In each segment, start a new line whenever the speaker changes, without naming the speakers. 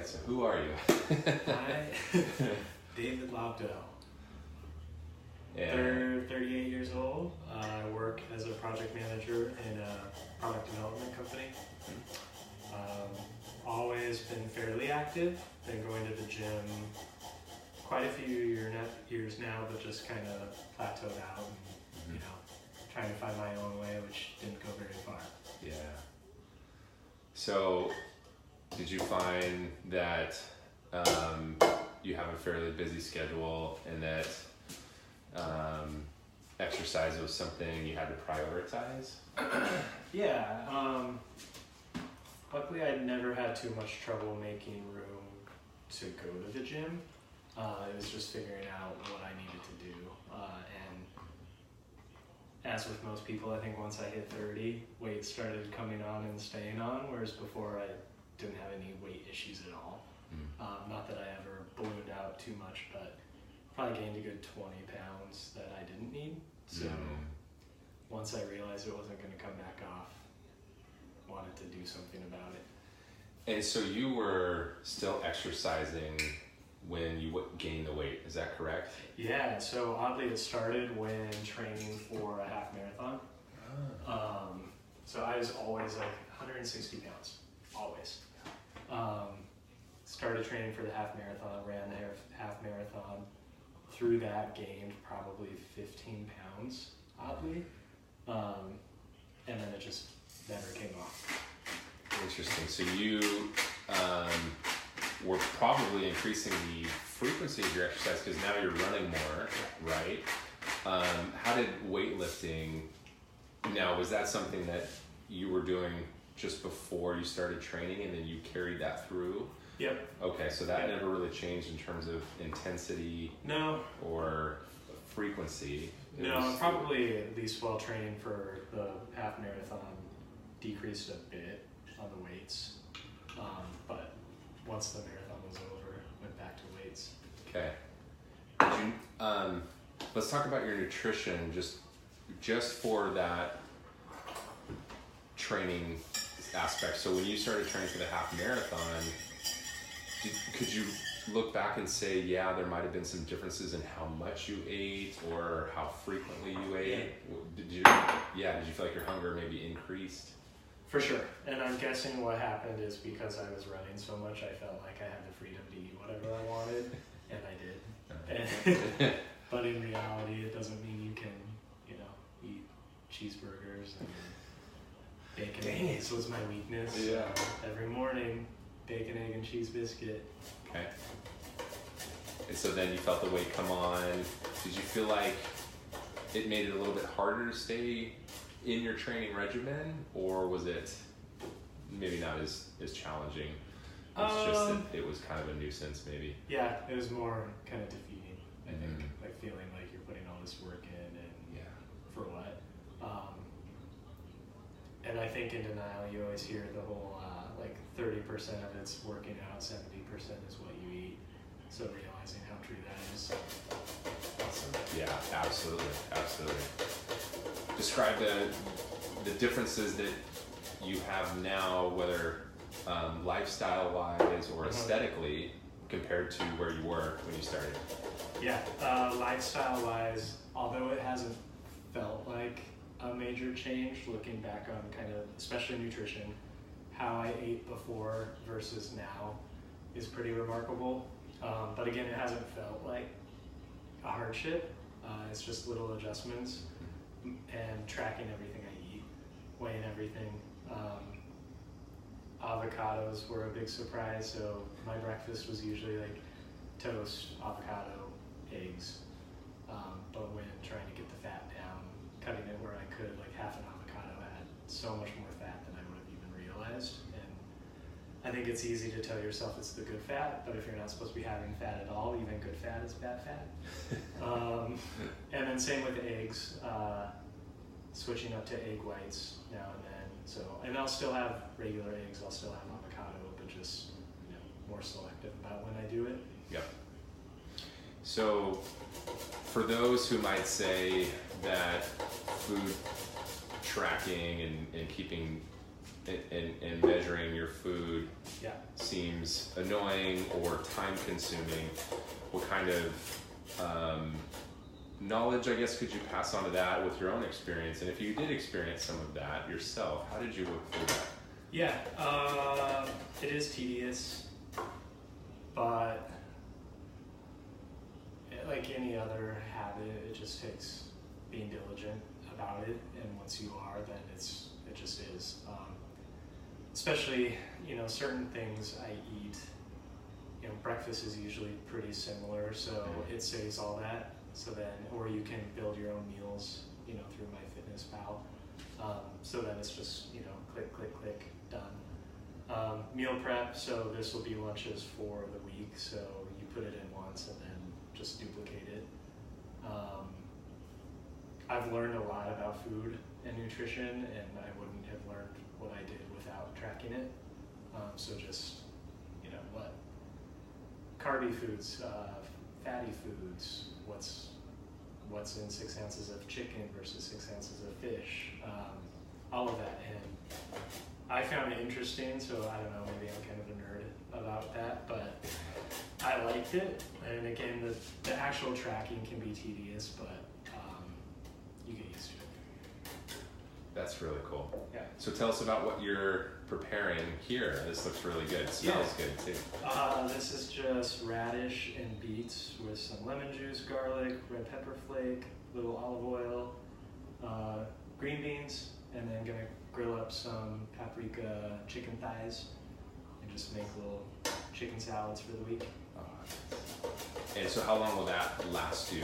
right, so who are you?
Hi, David Lobdo.
And
38 years old. I work as a project manager in a product development company. Always been fairly active. Been going to the gym quite a few years now, but just kind of plateaued out and, trying to find my own way, which didn't go very far.
yeah. So, did you find that you have a fairly busy schedule and that exercise was something you had to prioritize?
Yeah. Luckily, I never had too much trouble making room to go to the gym. It was just figuring out what I needed to do. And as with most people, I think once I hit 30, weight started coming on and staying on, whereas before I didn't have any weight issues at all. Not that I ever ballooned out too much, but probably gained a good 20 pounds that I didn't need. So once I realized it wasn't going to come back off, wanted to do something about it.
And so you were still exercising when you gained the weight, is that correct?
Yeah, so oddly it started when training for a half marathon. So I was always like 160 pounds, always. Started training for the half marathon, ran the half marathon. Through that, gained probably 15 pounds, oddly. And then it just never came off.
Interesting. So you were probably increasing the frequency of your exercise because now you're running more, right? How did weightlifting, now was that something that you were doing just before you started training and then you carried that through?
Yep.
Okay, so that never really changed in terms of intensity?
No.
Or frequency?
I'm probably at least while training for the half marathon decreased a bit on the weights, but once the marathon was over, went back to weights.
Okay. Let's talk about your nutrition just for that training aspect. So when you started training for the half marathon, could you look back and say, yeah, there might have been some differences in how much you ate or how frequently you ate? Did you feel like your hunger maybe increased?
For sure. And I'm guessing what happened is because I was running so much, I felt like I had the freedom to eat whatever I wanted, and I did. But in reality, it doesn't mean you can, eat cheeseburgers and bacon and eggs was my weakness.
Yeah.
Every morning, bacon, egg, and cheese biscuit.
Okay. And so then you felt the weight come on. Did you feel like it made it a little bit harder to stay in your training regimen, or was it maybe not as challenging? It's just that it was kind of a nuisance, maybe.
Yeah, it was more kind of defeating, I think, like feeling like you're putting all this work in and for what? And I think in denial, you always hear the whole 30% of it's working out, 70% is what you eat. So realizing how true that is.
Awesome. Yeah, absolutely. Describe the differences that you have now, whether lifestyle-wise or aesthetically, compared to where you were when you started.
Yeah, lifestyle-wise, although it hasn't felt like a major change, looking back on kind of, especially nutrition, how I ate before versus now is pretty remarkable. But again, it hasn't felt like a hardship. It's just little adjustments and tracking everything I eat, weighing everything. Avocados were a big surprise. So my breakfast was usually like toast, avocado, eggs. But when trying to get the fat down, cutting it where I could, like half an avocado had so much more fat than I would have even realized. And I think it's easy to tell yourself it's the good fat, but if you're not supposed to be having fat at all, even good fat is bad fat. And then same with eggs, switching up to egg whites now and then. So, and I'll still have regular eggs, I'll still have avocado, but just more selective about when I do it.
Yep. So for those who might say that food tracking and keeping and measuring your food
Yeah.
seems annoying or time consuming, what kind of knowledge, I guess, could you pass on to that with your own experience? And if you did experience some of that yourself, how did you work through that?
Yeah, it is tedious, but like any other habit, it just takes being diligent about it. And once you are, then it just is. Especially, certain things I eat. Breakfast is usually pretty similar, so it saves all that. So then, or you can build your own meals, through MyFitnessPal. So then it's just, click, click, click, done. Meal prep, so this will be lunches for the week, so you put it in once and then just duplicate it. I've learned a lot about food and nutrition, and I wouldn't have learned what I did without tracking it. So just, what carby foods, fatty foods, what's in 6 ounces of chicken versus 6 ounces of fish, all of that. And I found it interesting, so I don't know, maybe I'm kind of a nerd about that, but I liked it. And again, the actual tracking can be tedious, but you get used to it.
That's really cool.
Yeah.
So tell us about what you're preparing here. This looks really good. It smells good too.
This is just radish and beets with some lemon juice, garlic, red pepper flake, little olive oil, green beans, and then gonna grill up some paprika chicken thighs and just make little chicken salads for the week.
And so how long will that last you,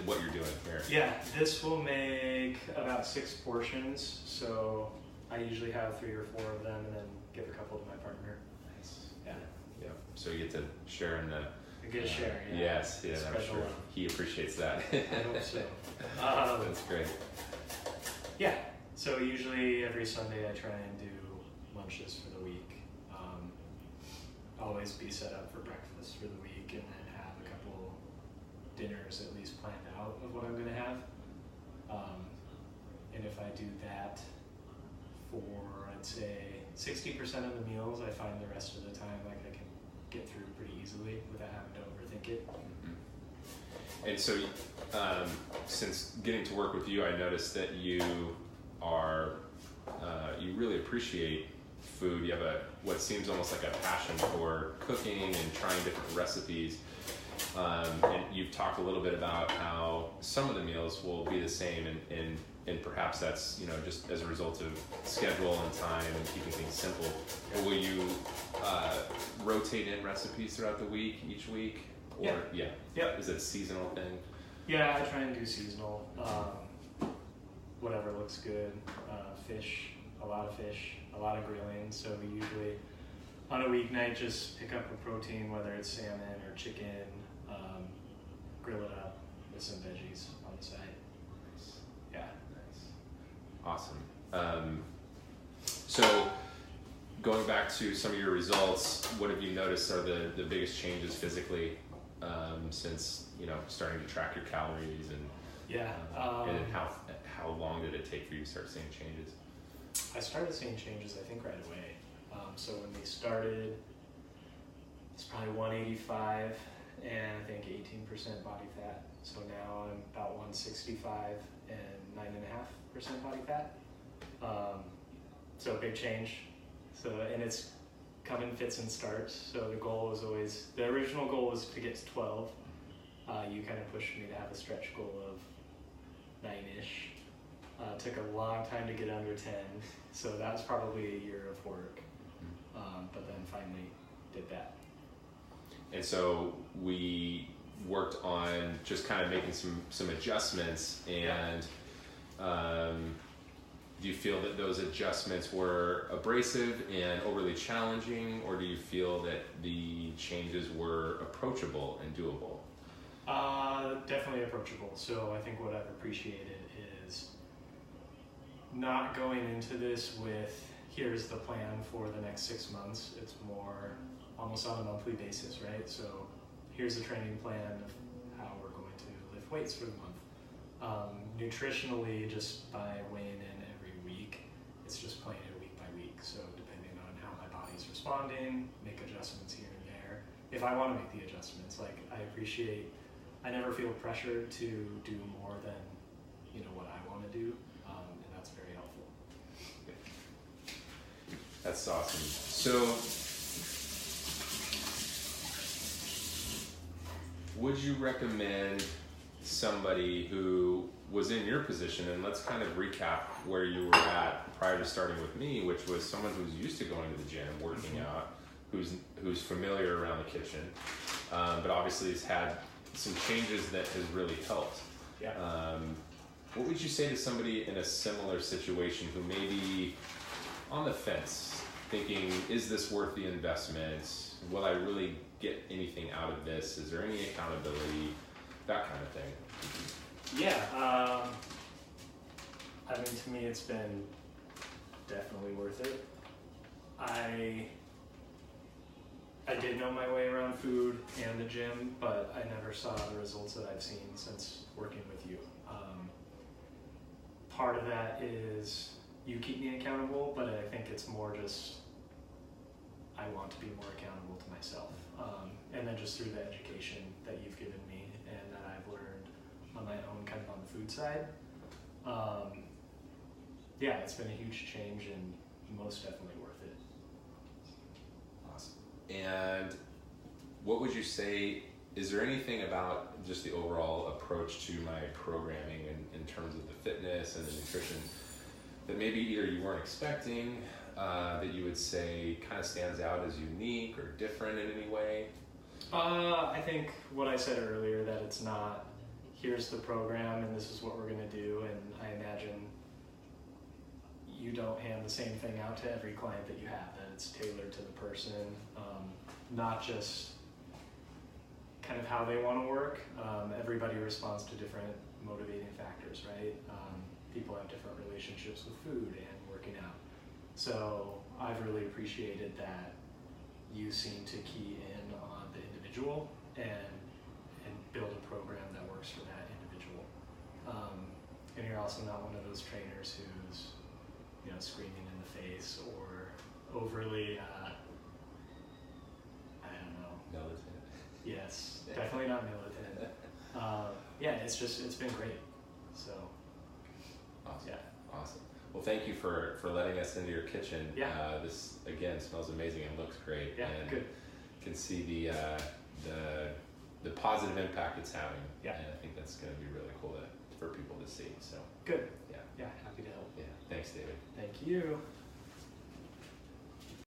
what you're doing here?
Yeah, this will make about 6 portions, so I usually have 3 or 4 of them and then give a couple to my partner.
Nice.
Yeah.
Yeah. So you get to share in the...
A good share, yeah.
Yes, yeah, I'm
Special
sure
love.
he appreciates that.
I hope so.
That's great.
Yeah, so usually every Sunday I try and do lunches for the week. Always be set up for breakfast for the week and then have a couple dinners at least planned out of what I'm going to have. And if I do that for, I'd say, 60% of the meals, I find the rest of the time like I can get through pretty easily without having to overthink it.
Mm-hmm. And so since getting to work with you, I noticed that you are, you really appreciate food. You have what seems almost like a passion for cooking and trying different recipes. And you've talked a little bit about how some of the meals will be the same, and perhaps that's just as a result of schedule and time and keeping things simple. Or will you rotate in recipes throughout the week, each week? Or,
yeah.
Is it a seasonal thing?
Yeah, I try and do seasonal. Whatever looks good. Fish, a lot of grilling. So we usually on a weeknight just pick up a protein, whether it's salmon or chicken, grill it up with some veggies on the side.
Nice.
Yeah.
Nice. Awesome. So going back to some of your results, what have you noticed are the biggest changes physically since starting to track your calories and and how long did it take for you to start seeing changes?
I started seeing changes, I think, right away. So when we started, it's probably 185 and I think 18% body fat. So now I'm about 165 and 9.5% body fat. So big change. So, and it's come in fits and starts. So the original goal was to get to 12. You kind of pushed me to have a stretch goal of 9-ish. Took a long time to get under 10, so that was probably a year of work, but then finally did that.
And so we worked on just kind of making some adjustments, and do you feel that those adjustments were abrasive and overly challenging, or do you feel that the changes were approachable and doable?
Definitely approachable. So I think what I've appreciated is not going into this with, here's the plan for the next 6 months. It's more almost on a monthly basis, right? So here's a training plan of how we're going to lift weights for the month. Nutritionally, just by weighing in every week, it's just playing it week by responding, make adjustments here and there. If I want to make the adjustments, like I never feel pressured to do more than, what I want to do, and that's very helpful.
That's awesome. So, would you recommend somebody who was in your position, and let's kind of recap where you were at prior to starting with me, which was someone who's used to going to the gym, working out, who's familiar around the kitchen, but obviously has had some changes that has really helped.
Yeah.
What would you say to somebody in a similar situation who may be on the fence, thinking, is this worth the investment? Will I really get anything out of this? Is there any accountability? That kind of thing.
Yeah. To me, it's been definitely worth it. I did know my way around food and the gym, but I never saw the results that I've seen since working with you. Part of that is you keep me accountable, but I think it's more just I want to be more accountable to myself. And then just through the education that you've given me and that I've learned on my own, kind of on the food side. Yeah, it's been a huge change and most definitely worth it.
Awesome. And what would you say, is there anything about just the overall approach to my programming in terms of the fitness and the nutrition that maybe either you weren't expecting, that you would say kind of stands out as unique or different in any way?
I think what I said earlier, that it's not, here's the program and this is what we're going to do, and I imagine you don't hand the same thing out to every client that you have, that it's tailored to the person, not just kind of how they want to work. Everybody responds to different motivating factors, right? People have different relationships with food and working out. So I've really appreciated that you seem to key in on the individual and build a program that works for that individual. And you're also not one of those trainers who's screaming in the face or overly, I don't know.
Militant.
Yes, definitely not militant. Yeah, it's been great. So,
Awesome.
yeah.
Awesome. Well, thank you for letting us into your kitchen.
Yeah.
This again smells amazing and looks great.
Yeah,
and
good.
Can see the positive impact it's having.
Yeah.
And I think that's going to be really cool for people to see. So
Good.
yeah.
Yeah, happy to help.
Yeah. Thanks, David.
Thank you.